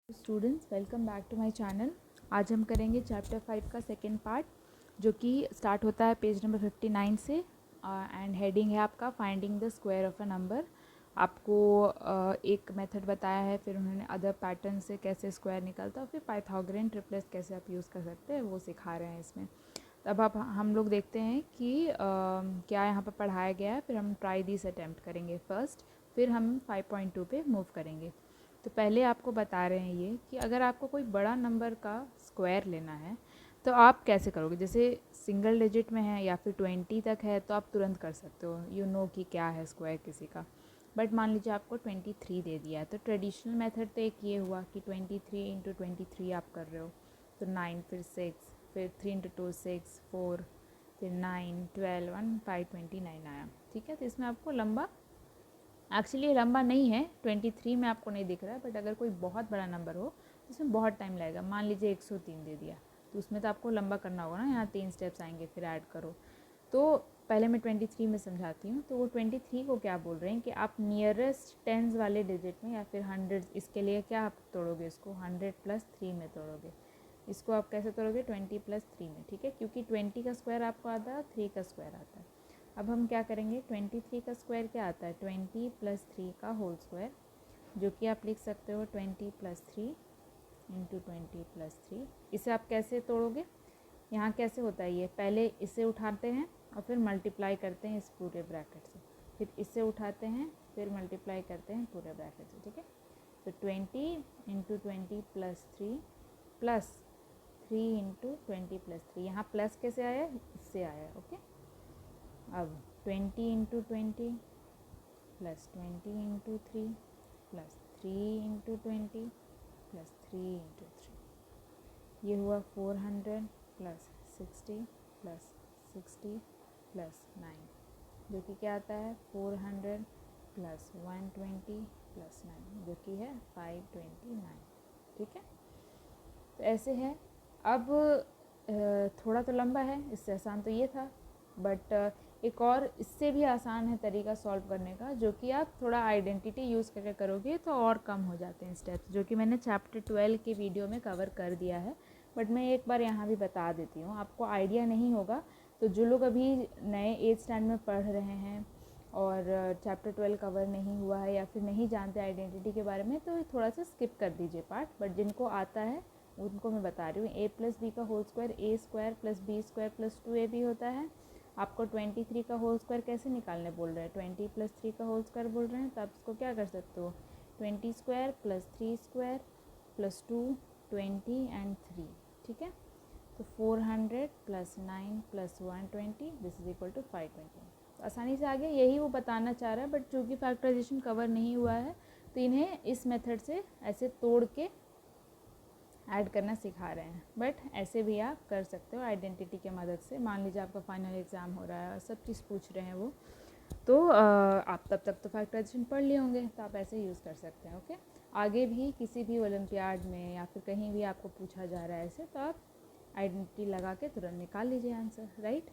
Students, welcome back to my channel. आज हम करेंगे चैप्टर 5 का सेकेंड पार्ट, जो कि स्टार्ट होता है पेज नंबर 59 से एंड हेडिंग है आपका finding the square of a number. आपको एक मेथड बताया है, फिर उन्होंने अदर पैटर्न से कैसे स्क्वायर निकलता है, फिर पाइथागोरन ट्रिपलेट कैसे आप यूज़ कर सकते हैं वो सिखा रहे हैं इसमें। तब अब हम लोग देखते हैं कि क्या यहाँ पर पढ़ाया गया है, फिर हम ट्राई दिस अटैम्प्ट करेंगे फर्स्ट, फिर हम 5.2 पे मूव करेंगे। तो पहले आपको बता रहे हैं ये कि अगर आपको कोई बड़ा नंबर का स्क्वायर लेना है तो आप कैसे करोगे। जैसे सिंगल डिजिट में है या फिर 20 तक है तो आप तुरंत कर सकते हो, यू नो कि क्या है स्क्वायर किसी का। बट मान लीजिए आपको 23 दे दिया है, तो ट्रेडिशनल मेथड तो एक ये हुआ कि 23 इंटू 23 आप कर रहे हो, तो 9, फिर 6, फिर 3 इंटू 2 6, 4, फिर 9, 12, 1, 5, 29 आया। ठीक है, तो इसमें आपको लंबा, एक्चुअली लंबा नहीं है, 23 में आपको नहीं दिख रहा है, बट अगर कोई बहुत बड़ा नंबर हो तो उसमें बहुत टाइम लगेगा। मान लीजिए 103 दे दिया, तो उसमें तो आपको लंबा करना होगा ना, यहाँ 3 स्टेप्स आएंगे, फिर ऐड करो। तो पहले मैं 23 में समझाती हूँ। तो वो 23 को क्या बोल रहे हैं कि आप नियरेस्ट टेंस वाले डिजिट में या फिर 100, इसके लिए क्या आप तोड़ोगे, इसको 100 + 3 में तोड़ोगे। इसको आप कैसे तोड़ोगे, 20 + 3 में। ठीक है, क्योंकि 20 का स्क्वायर आपको आता है, 3 का स्क्वायर आता है। अब हम क्या करेंगे, 23 का स्क्वायर क्या आता है, 20 + 3 का होल स्क्वायर, जो कि आप लिख सकते हो 20 + 3 इंटू 20 + 3। इसे आप कैसे तोड़ोगे, यहाँ कैसे होता है ये, पहले इसे उठाते हैं और फिर मल्टीप्लाई करते हैं इस पूरे ब्रैकेट से, फिर इसे उठाते हैं फिर मल्टीप्लाई करते हैं पूरे ब्रैकेट से। ठीक है, तो 20 इंटू 20 + 3 प्लस 3 इंटू 20 + 3, यहाँ प्लस कैसे आया, इससे आया। ओके, अब 20 into 20 plus 20 into 3 plus 3 into 20 plus 3 into 3, ये हुआ 400 प्लस 60 प्लस 60 प्लस 9, जो कि क्या आता है 400 प्लस 120 प्लस 9, जो कि है 529। ठीक है, तो ऐसे है। अब थोड़ा तो लंबा है, इससे आसान तो ये था, बट एक और इससे भी आसान है तरीका सॉल्व करने का, जो कि आप थोड़ा आइडेंटिटी यूज़ करके करोगे तो और कम हो जाते हैं स्टेप्स, जो कि मैंने चैप्टर 12 के वीडियो में कवर कर दिया है। बट मैं एक बार यहाँ भी बता देती हूँ, आपको आइडिया नहीं होगा तो जो लोग अभी नए 8th स्टैंडर्ड में पढ़ रहे हैं और चैप्टर 12 कवर नहीं हुआ है या फिर नहीं जानते आइडेंटिटी के बारे में, तो थोड़ा सा स्किप कर दीजिए पार्ट। बट जिनको आता है उनको मैं बता रही हूँ, a + b का whole square a² + b² + 2ab होता है। आपको 23 का होल स्क्वायर कैसे निकालने बोल रहे हैं, 20 + 3 का होल स्क्वायर बोल रहे हैं, तो आप इसको क्या कर सकते हो, 20² + 3² + 2, 20 एंड 3। ठीक है, तो 400 + 9 + 120 दिस इज इक्वल टू 520। तो आसानी से आ गया, यही वो बताना चाह रहा है। बट चूँकि फैक्टराइजेशन कवर नहीं हुआ है तो इन्हें इस मेथड से ऐसे तोड़ के ऐड करना सिखा रहे हैं। बट ऐसे भी आप कर सकते हो आइडेंटिटी के मदद से। मान लीजिए आपका फाइनल एग्ज़ाम हो रहा है और सब चीज़ पूछ रहे हैं वो, तो आप तब तक तो फैक्टराइजेशन पढ़ लिए होंगे, तो आप ऐसे यूज़ कर सकते हैं। ओके, आगे भी किसी भी ओलंपियाड में या फिर कहीं भी आपको पूछा जा रहा है ऐसे, तो आप आइडेंटिटी लगा के तुरंत निकाल लीजिए आंसर, राइट।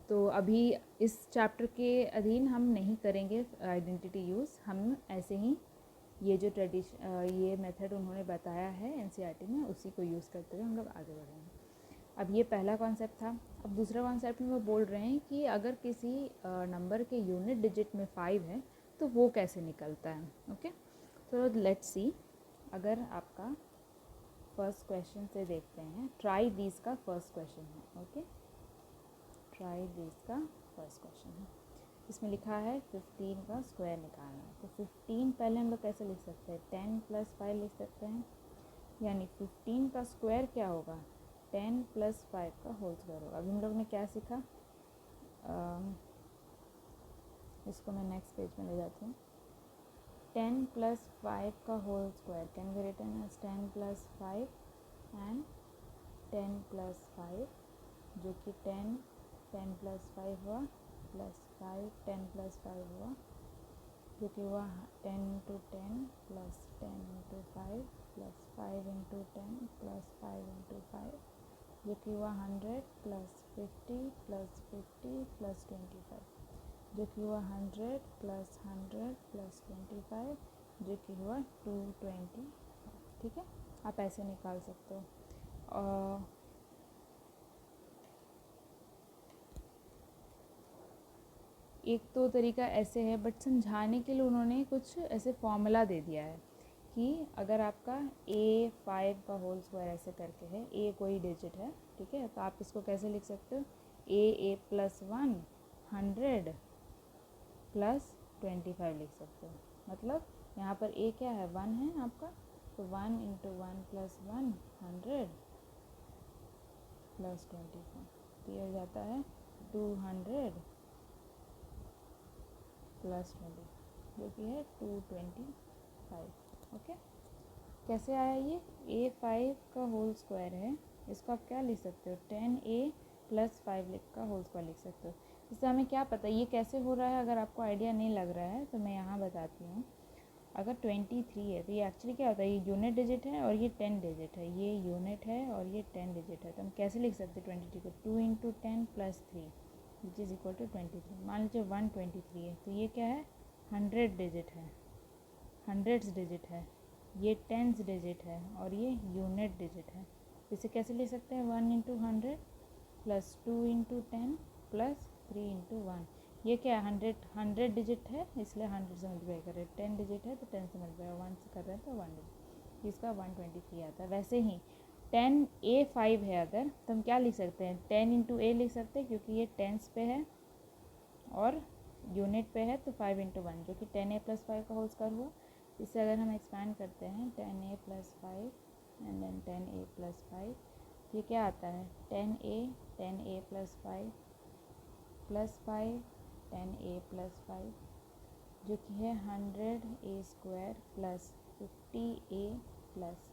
तो अभी इस चैप्टर के अधीन हम नहीं करेंगे आइडेंटिटी यूज़, हम ऐसे ही ये जो ये मेथड उन्होंने बताया है एनसीईआरटी में, उसी को यूज़ करते हुए हम लोग आगे बढ़ेंगे। अब ये पहला कॉन्सेप्ट था। अब दूसरा कॉन्सेप्ट में वो बोल रहे हैं कि अगर किसी नंबर के यूनिट डिजिट में 5 है तो वो कैसे निकलता है। ओके, तो लेट्स सी। अगर आपका फर्स्ट क्वेश्चन से देखते हैं, ट्राई दिस का फर्स्ट क्वेश्चन है। ओके, ट्राई दिस का फर्स्ट क्वेश्चन है, इसमें लिखा है 15 का स्क्वायर निकालना है। तो 15 पहले हम लोग कैसे लिख सकते हैं, 10 + 5 लिख सकते हैं, यानी 15 का स्क्वायर क्या होगा, 10 + 5 का होल स्क्वायर होगा। अभी हम लोग ने क्या सीखा, इसको मैं नेक्स्ट पेज में ले जाती हूँ। 10 + 5 का whole square can be written as 10 + 5 and 10 + 5, जो कि 10 + 5 हुआ प्लस 5 10 + 5 हुआ, जो कि हुआ 10 × 10 + 10 × 5 + 5 × 10 + 5 × 5, जो कि हुआ 100 + 50 + 50 + 25, जो कि हुआ 100 + 100 + 25, जो कि हुआ 225। ठीक है, आप ऐसे निकाल सकते हो। एक तो तरीका ऐसे है, बट समझाने के लिए उन्होंने कुछ ऐसे फॉर्मूला दे दिया है कि अगर आपका A5 का होल स्क्वायर ऐसे करके है, A कोई डिजिट है, ठीक है, तो आप इसको कैसे लिख सकते हो, A प्लस 1 100 प्लस 25 लिख सकते हो। मतलब यहाँ पर A क्या है, 1 है आपका, तो 1 इंटू 1 प्लस 1 100 प्लस 25, तो ये हो जाता है 200 प्लस 20, जो कि है 225। ओके, कैसे आया ये, A5 का होल स्क्वायर है, इसको आप क्या लिख सकते हो, 10A प्लस 5 का होल स्क्वायर लिख सकते हो। इससे हमें क्या पता ये कैसे हो रहा है, अगर आपको आइडिया नहीं लग रहा है तो मैं यहाँ बताती हूँ। अगर 23 है तो ये एक्चुअली क्या होता है, ये यूनिट डिजिट है और ये 10 डिजिट है, ये यूनिट है और ये 10 डिजिट है, तो हम कैसे लिख सकते हैं 23 को, 2 into 10 plus 3 which is equal to 23। मान लीजिए 123 है, तो ये क्या है, 100 डिजिट है, हंड्रेड्स डिजिट है, ये टेंस डिजिट है और ये यूनिट डिजिट है। इसे कैसे लिख सकते हैं, 1 into 100 plus 2 into 10 plus 3 into 1। ये क्या है, 100 डिजिट है, इसलिए 100 से मल्टीप्लाई कर रहे हैं, 10 डिजिट है तो 10 से मल्टीप्लाई, 1 से कर रहे हैं तो 1 डिजिट, इसका 123 आता है। वैसे ही 10A5 है अगर, तो हम क्या लिख सकते हैं, 10 इंटू A लिख सकते हैं, क्योंकि ये टेंस पे है और यूनिट पे है, तो 5 इंटू 1 जो कि 10A प्लस 5 का होल स्क्वायर हुआ। इससे अगर हम एक्सपैंड करते हैं 10A plus 5 and then 10A plus 5, ये क्या आता है, 10A plus 5 plus 5 10A plus 5, जो कि है 100A square plus 50A plus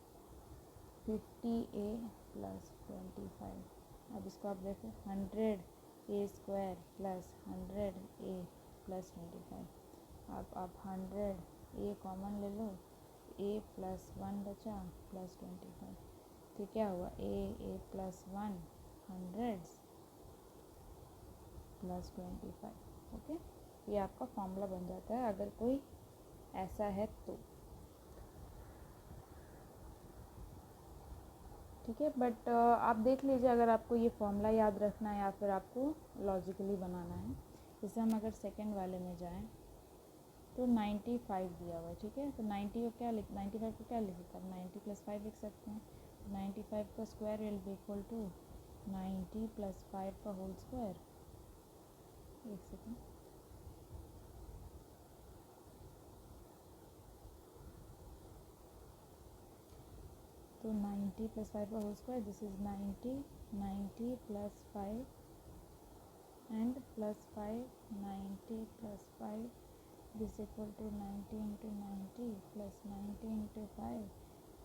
50A plus 25। अब इसको आप देखो, 100A square plus 100A plus 25। अब आप 100A कॉमन ले लो, A प्लस 1 बचा प्लस 25, तो क्या हुआ, A plus 1 hundreds plus 25। Okay, ये आपका फॉर्मूला बन जाता है अगर कोई ऐसा है तो, ठीक है। बट आप देख लीजिए अगर आपको ये फॉर्मूला याद रखना है या फिर आपको लॉजिकली बनाना है। जैसे हम अगर सेकंड वाले में जाएं तो 95 दिया हुआ है, ठीक है, तो 90 को क्या 95 को क्या लिख सकते हैं, 90 प्लस 5 लिख सकते हैं। 95 का square will be equal to 90 plus 5 का होल स्क्वायर। एक सेकेंड, तो 90 प्लस 5 का whole square, this is 90 plus 5 and plus 5 90 plus 5 this equal to 90 into 90 plus 90 into 5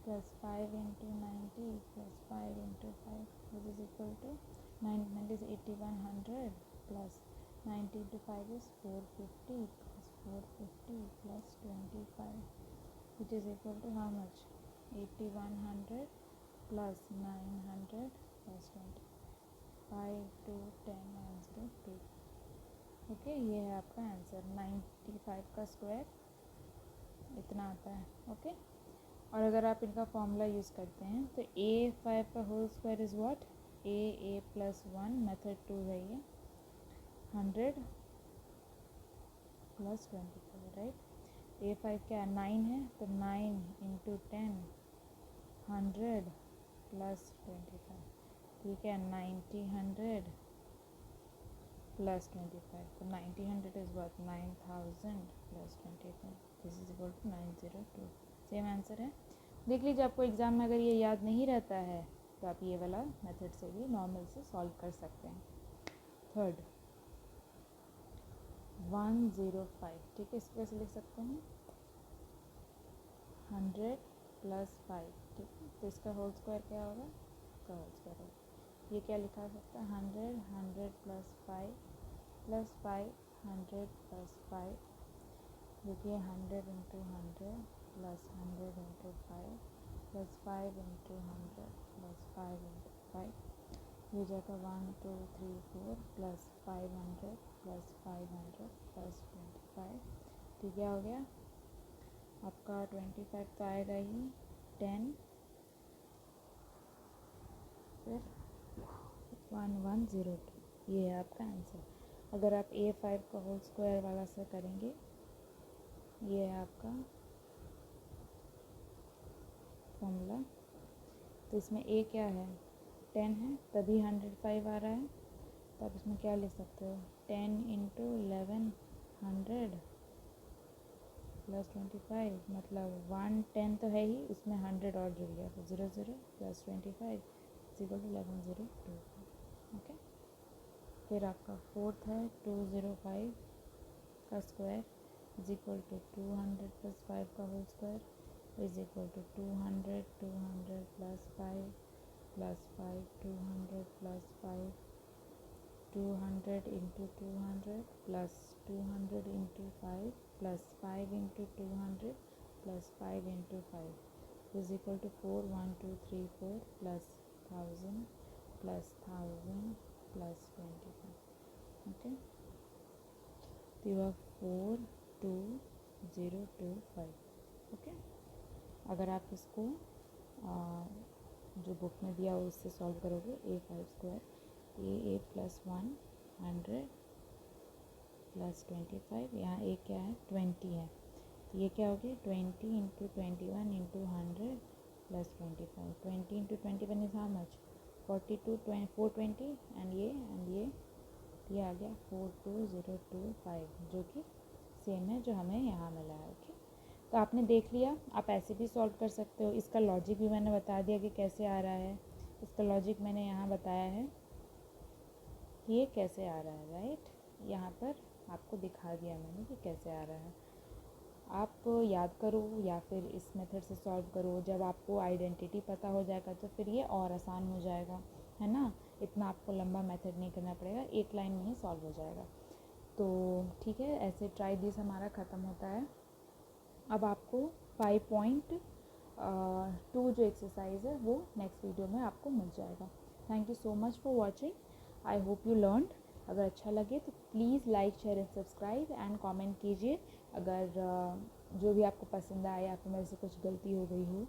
plus 5 into 90 plus 5 into 5 which is equal to 90 is 8100 plus 90 into 5 is 450 plus 450 plus 25 which is equal to how much, 8100 plus 900 plus 20, 5 2 10 9 0 2। Okay, ये है आपका answer, 95 का square इतना आता है। Okay, और अगर आप इनका फॉर्मूला यूज़ करते हैं तो A5 का whole square is what, A plus 1 method 2 है ये, 100 प्लस 25, राइट। A5 क्या है, 9 है, तो 9 इंटू 10 100 प्लस 25, ठीक है, 90 100 प्लस 25, तो 90 100 is what, 9000 plus 25, this is equal to 902। Same answer है। देख लीजिए आपको एग्ज़ाम में अगर ये याद नहीं रहता है तो आप ये वाला मेथड से भी नॉर्मल से सॉल्व कर सकते हैं। थर्ड 105, ठीक है, इसको कैसे लिख सकते हैं, 100 प्लस 5, ठीक है, तो इसका होल स्क्वायर क्या होगा, इसका होल स्क्वायर होगा, ये क्या लिखा सकता है, 100 प्लस 5 प्लस 5 100 प्लस 5, देखिए 100 into 100 plus 100 into 5 plus 5 into 100 plus 5 into 5, ये जाएगा 1 2 3 4 प्लस 500 प्लस 500 प्लस 25, ठीक है, हो गया आपका 25 तो आएगा ही 10 फिर 1102, ये है आपका आंसर। अगर आप A5 का होल स्क्वायर वाला से करेंगे, ये है आपका फॉर्मूला। तो इसमें A क्या है, 10 है, तभी 105 आ रहा है। तो आप इसमें क्या लिख सकते हो, 10 इंटू 1100 प्लस 25, मतलब 110 तो है ही, उसमें 100 और जुड़ गया, तो 00 प्लस 25 इक्वल टू 1102। ओके, फिर आपका फोर्थ है 205 का square is equal to 200 plus 5 का whole square is equal to 200 plus 5 plus 5 200 plus 5 200 into 200 plus 200 into 5 plus 5 into 200 plus 5 into 5 is equal to 4 1 2 3 4 plus 1000 plus 1000 plus 25। Okay, तो यह 42025। Okay, अगर आप इसको जो बुक में दिया हो उससे सॉल्व करोगे, A5 square A plus 100 plus 25, यहाँ A क्या है 20 है, तो ये क्या हो गया 20 into 21 into 100 plus 25। 20 into 21 is how much 42 420 and ये आ गया 42025, जो कि सेम है जो हमें यहाँ मिला है। ओके, तो आपने देख लिया, आप ऐसे भी सॉल्व कर सकते हो। इसका लॉजिक भी मैंने बता दिया कि कैसे आ रहा है, इसका लॉजिक मैंने यहाँ बताया है कि ये कैसे आ रहा है, राइट। यहाँ पर आपको दिखा दिया मैंने कि कैसे आ रहा है। आप याद करो या फिर इस मेथड से सॉल्व करो। जब आपको आइडेंटिटी पता हो जाएगा तो फिर ये और आसान हो जाएगा, है ना। इतना आपको लंबा मेथड नहीं करना पड़ेगा, एक लाइन में ही सॉल्व हो जाएगा। तो ठीक है, ऐसे ट्राई दिस हमारा ख़त्म होता है। अब आपको 5.2 जो एक्सरसाइज है वो नेक्स्ट वीडियो में आपको मिल जाएगा। Thank you so much for watching, I hope you learned. अगर अच्छा लगे तो please like share and subscribe and comment कीजिए। अगर जो भी आपको पसंद आए या फिर मेरे से कुछ गलती हो गई हो,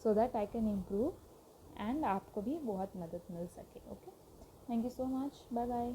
so that I can improve and आपको भी बहुत मदद मिल सके। Okay, thank you so much, bye bye.